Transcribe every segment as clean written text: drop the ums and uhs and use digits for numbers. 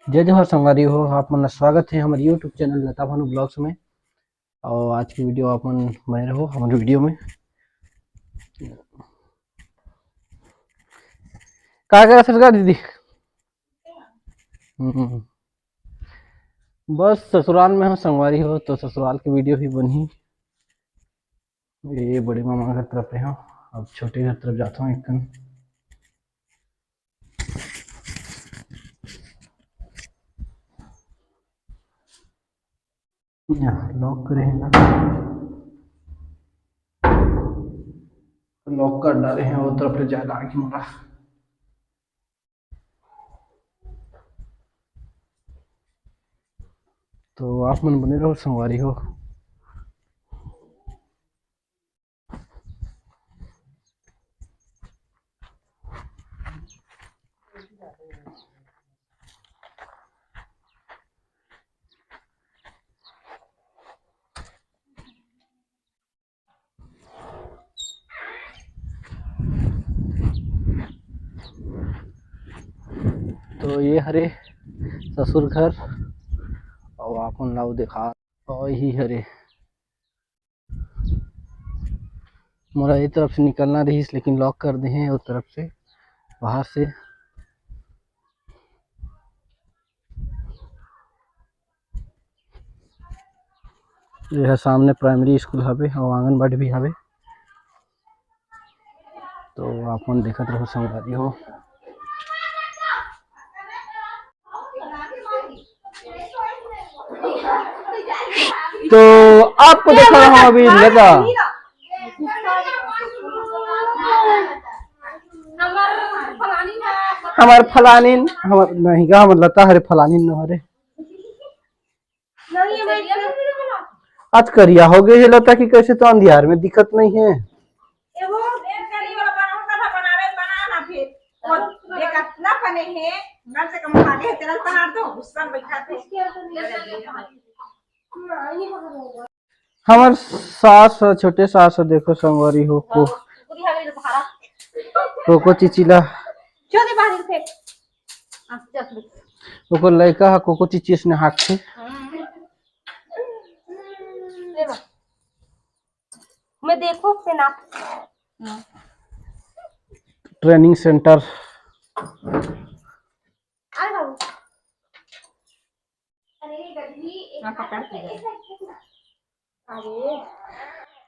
जय जोहर संगवारी हो आप मन स्वागत है हमारे यूट्यूब चैनल लता भानु ब्लॉग्स में। और आज की वीडियो आप मन बने रहो हमारे वीडियो में। क्या कर सरकार दीदी? हम्म, बस ससुराल में हो संगवारी हो तो ससुराल की वीडियो भी बनी। ये बड़े मामा घर तरफ पे हो, अब छोटे घर तरफ जाता हूँ एक कन। लॉक करे हैं ना, लॉक कर डाले हैं वो तरफ ले जाएगा आगे मोड़ा। तो आप मन बने रहो संगवारी हो। तो ये हरे ससुर घर और आप मन लाओ देखा और ही हरे मोरा ये तरफ से निकलना रही लेकिन लॉक कर दे हैं उस तरफ से बाहर से। यह सामने प्राइमरी स्कूल हवे और आंगनबाड़ी भी हवे, तो आप मन देखत रहो संगवारी हो। तो आपको देखा रहा हूँ अभी लगा हमार फलानीन हमार नहीं का मतलब लता हरे फलानीन न हरे आज करिया हो गए है लता की कैसे तो अंधियार में दिक्कत नहीं है। हमार सास छोटे सास देखो संगवारी हो को कोको चिचिला कोको लड़का है कोको चिचिस ने हाथ से मैं देखो ना ट्रेनिंग सेंटर।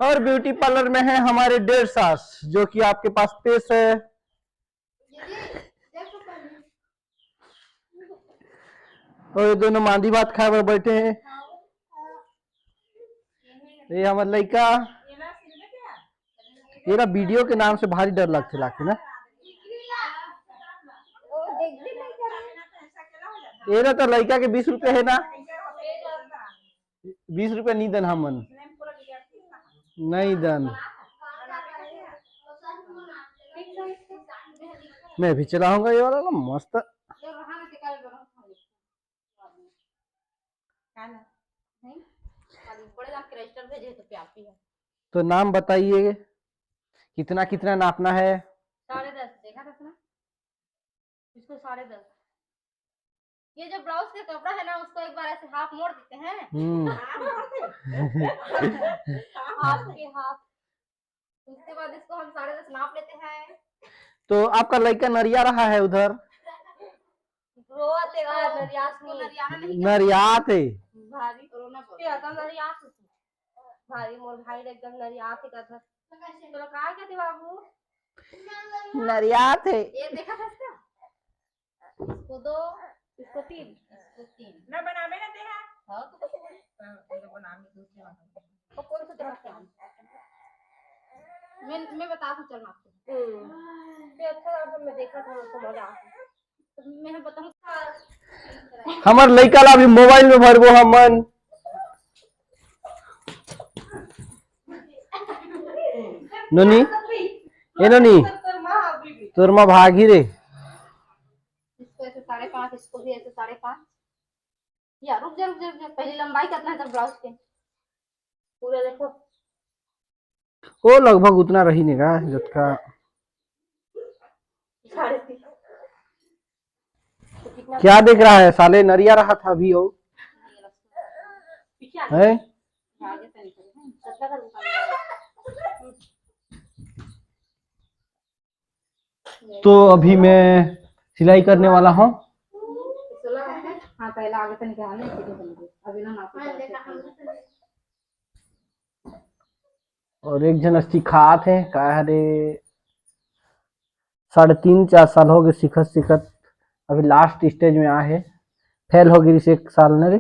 और ब्यूटी पार्लर में है हमारे 1.5 सास जो कि आपके पास पेश है। और ये दोनों मांदी भात खाए पर बैठे हैं। ये हमारे लड़का ये ना वीडियो के नाम से भारी डर लगते लाके ना। ये ना तो लड़का के 20 रुपए है ना, 20 रुपए नहीं दन हमन नहीं दन। मैं भी चलाऊंगा ये वाला ना मस्त। तो नाम बताइए कितना कितना नापना है? 10.5 देखा था ना इसको 10.5। ये जो ब्लाउज का कपड़ा है ना उसको एक बार ऐसे हाफ मोड़ देते हैं। हाफ के हाफ, उसके बाद इसको हम 10.5 नाप लेते हैं। तो आपका लड़का नरिया रहा है उधर नरियात है भारी भारी मोर भाई एकदम नरियात है था। तो काय कहते बाबू नरियात है। ये देखा था इसको 2 इसको 3 ना बनावे ना दे हां तो तो बनाने दूसरे वाला तो कौन सा तरह का मैं बता दूं चल आपको। ये अच्छा था मैं देखा था तो मजा आ मैं बताऊं हमार लड़का ला भी मोबाइल में भरबो हमन। नोनी ए नोनी तोर मां भागी रे। इसको ऐसे 5.5 इसको भी ऐसे 5.5। या रुक जा पहले लंबाई कितना है तब ब्लाउज के पूरा देखो। वो लगभग उतना रही नेगा जितना क्या देख रहा है साले? नरिया रहा था अभी हो है। तो अभी मैं सिलाई करने वाला हूँ। और एक जन सिखात है कहा रे 3.5-4 साल हो गए सीखत सीखत, अभी लास्ट स्टेज में आ है। फेल हो गई इसे 1 साल ने रे।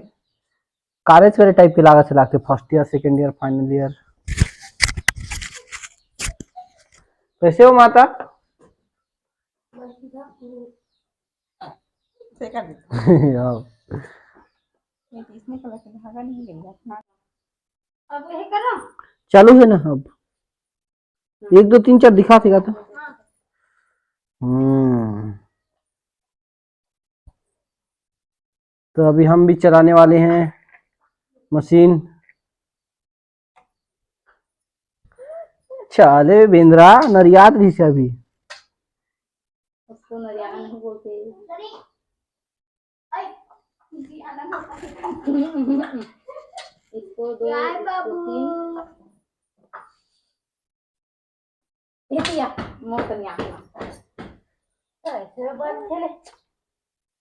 कॉलेज करे टाइप के लागत से लागते, first year second year final year. कैसे हो माता? चालू है ना अब? 1 2 3 4 दिखा देगा तो। तो अभी हम भी चलाने वाले हैं मशीन। चाले बेंद्रा नरियात भी से अभी उसको नरियाना नहीं बोलते। इसको 2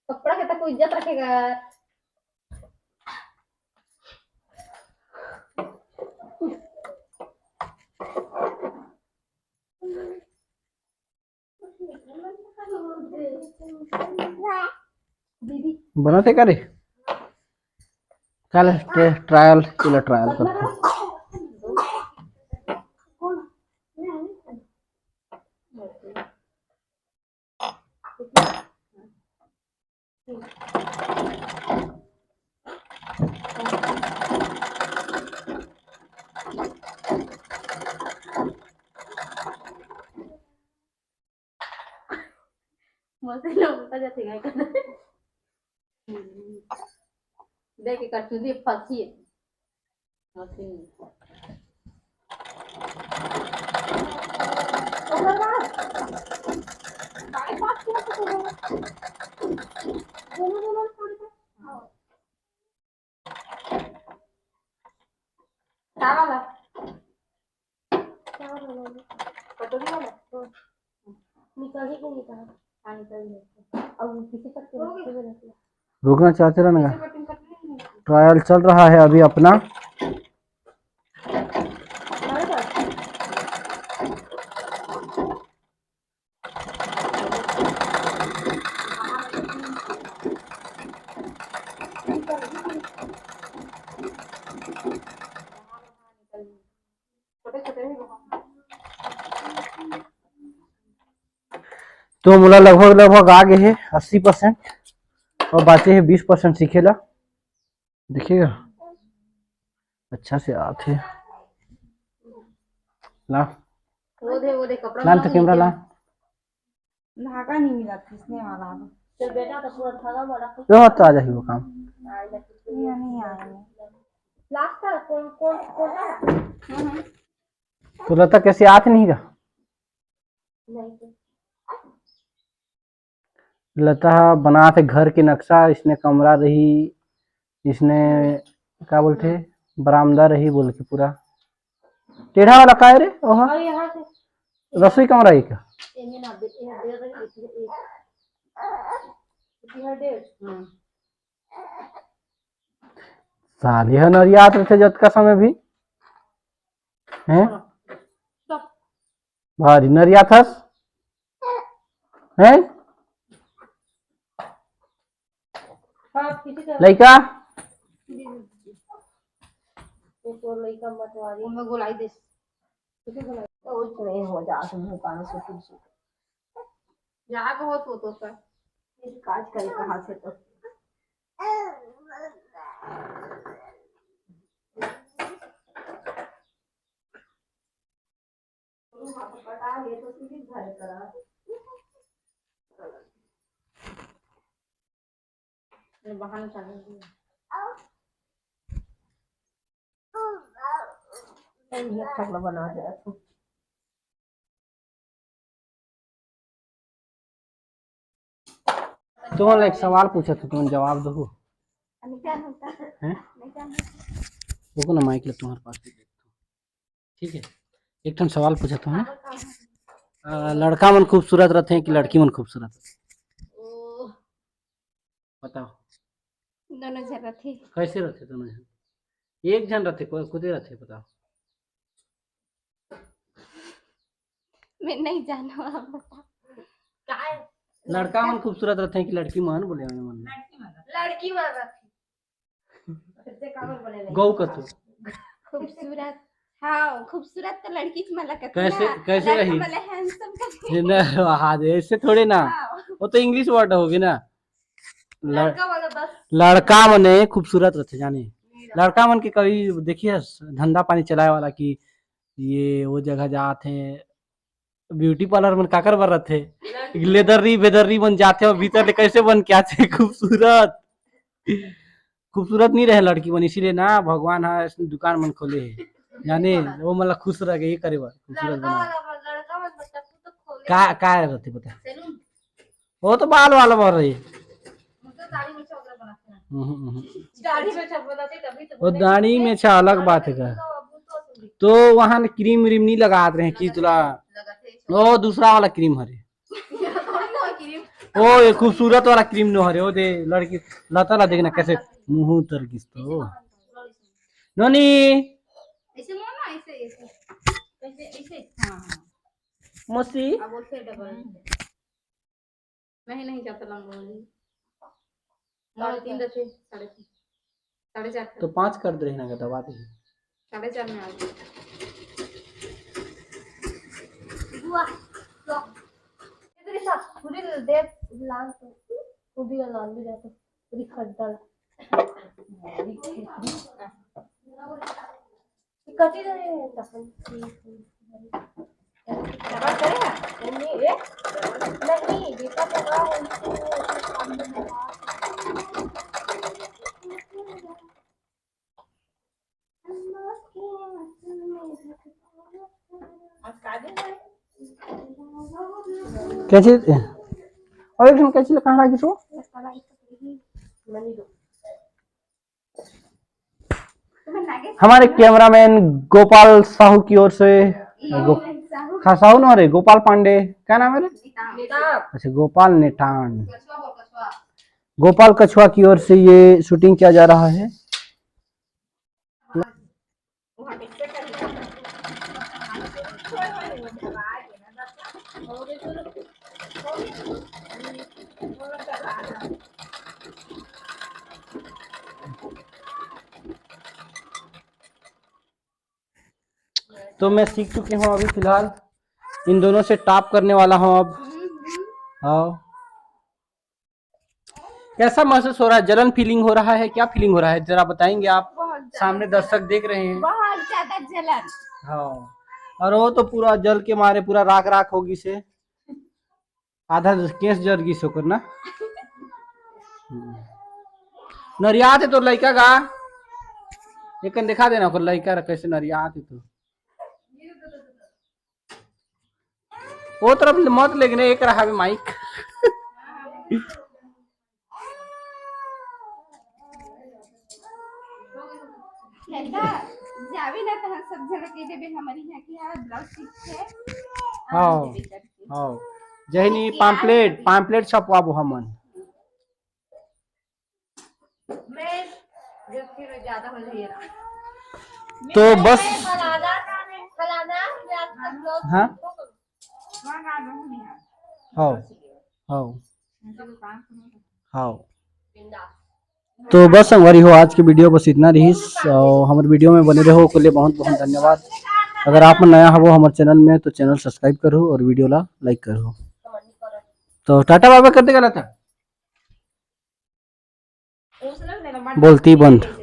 कपड़ा के तक इज्जत रखेगा। बनाते करे चल ट्रायल ट्रायल करते। मशीन उल्टा जाते हैं देख कर तुझे फंसी मशीन। रुकना चाहते रहना। ट्रायल चल रहा है अभी अपना। तो मोला लगभग लगभग आ गए है 80% और बाकी है 20% सीखेला। देखिएगा अच्छा से आते ला वो दे कपड़ा ला तो कैमरा ला। धागा नहीं मिला खींचने वाला। चल बेटा तो पूरा धागा बड़ा क्यों होता आ जाही वो काम नहीं आया लास्ट का कौन तो लता कैसे आते नहीं का लता बनाते घर के नक्शा। इसने कमरा रही, इसने क्या बोलते बरामदा रही बोल के पूरा टेढ़ा वाला का है रे। ओह रसोई कमरा है क्या? साल यह नरियात रहते जत का समय भी हैं भारी नरियात हस हैं लइका लइका मतवारी में गोलाई दे हो जा कान से जाग हो तो सर काज करे कहां से तो पटा ले तो सीधी घर करा बहाना चल अच्छा बना दे रखो। तुम एक सवाल पूछा था, तुम जवाब दो। हैं? रुको ना, माइक ले तुम्हारे पास। ठीक है, एक ठन सवाल पूछा था ना, लड़का मन खूबसूरत रहते हैं कि लड़की मन खूबसूरत? बताओ। दोनों जन रहते। कैसे रहते दोनों जन? एक जन रहते, खुद ही रहते, बताओ। मैं नहीं जाना, आप बताओ। लड़का मन खूबसूरत रहते हैं कि लड़की मन? बोले मन लड़की मन रहती। गौ का तो खूबसूरत। हाँ, खूबसूरत तो लड़की से मला कहते कैसे ना, कैसे लड़का रही? मला हैंडसम कहते। हाँ, ऐसे थोड़े ना, वो तो इंग्लिश वर्ड होगी ना। लड़का वाला बस लड़का मने खूबसूरत रहते जाने। लड़का मन के कभी देखिए धंधा पानी चलाए वाला कि ये वो जगह जाते हैं, ब्यूटी पार्लर में काकर बर रहते, लेदरी बेदरी बन जाते और भीतर ले कैसे बन के आते खूबसूरत। खूबसूरत नहीं रहे लड़की बन, इसीलिए ना भगवान है इसने दुकान मन खोले है जाने, वो मतलब खुश रह गए ये करे बार खूबसूरत बना। का रहते पता, वो तो बाल वाला भर रही है। वो दाढ़ी में अच्छा अलग बात है का, तो वहां क्रीम व्रीम नहीं लगा रहे हैं कि तुला, वो दूसरा वाला क्रीम हरे, ओ ये खूबसूरत वाला क्रीम नो हरे, वो दे लड़की लता ला देखना कैसे मुंह उतर गिस तो नोनी ऐसे मामा ऐसे ऐसे ऐसे ऐसे। हाँ मसी अब बोलते डबल मैं नहीं जाता लंगोली। 3 दफे 4.5 तो 5 कर दे ना दबा दे 4.5 में आ गई। वाह तो इधर सा पूरी दे लाल तो पूरी लाल भी जाता पूरी खड्डा कटी रहे तपन डबल करे नहीं बेटा कर कैसे और एक हम कैसे कहां रखी सो। हमारे कैमरामैन गोपाल साहू की ओर से साहू ना रे गोपाल पांडे, क्या नाम है? अच्छा गोपाल नेटान, गोपाल कछुआ की ओर से ये शूटिंग किया जा रहा है। तो मैं सीख चुकी हूँ अभी फिलहाल, इन दोनों से टॉप करने वाला हूँ अब। हाँ, कैसा महसूस हो रहा है? जलन फीलिंग हो रहा है? क्या फीलिंग हो रहा है जरा बताएंगे आप? सामने दर्शक देख रहे हैं। बहुत ज्यादा जलन। हाँ, और वो तो पूरा जल के मारे पूरा राख राख होगी से, आधा केस जर गई सोकर ना। नरिया थे तो लड़का का एक दिखा देना को लड़का कैसे नरिया थे तो वो तरफ मत लेकिन एक रहा भी माइक। जावे ना तो सब जगह के देबे हमारी यहाँ की यार ब्लाउज सीख है। हाँ हाँ, जहनी पाम्पलेट छपवाबो हमन। मैं जब फिर ज्यादा हो जाएगा तो बस हाँ हाँ हाँ हाँ, तो बस हमारी हो आज की वीडियो बस इतना रही। हमारे वीडियो में बने रहो के लिए बहुत बहुत धन्यवाद। अगर आप नया हो हमारे चैनल में तो चैनल सब्सक्राइब करो और वीडियो ला लाइक करो। तो टाटा बाय बाय करते गलत है बोलती बंद।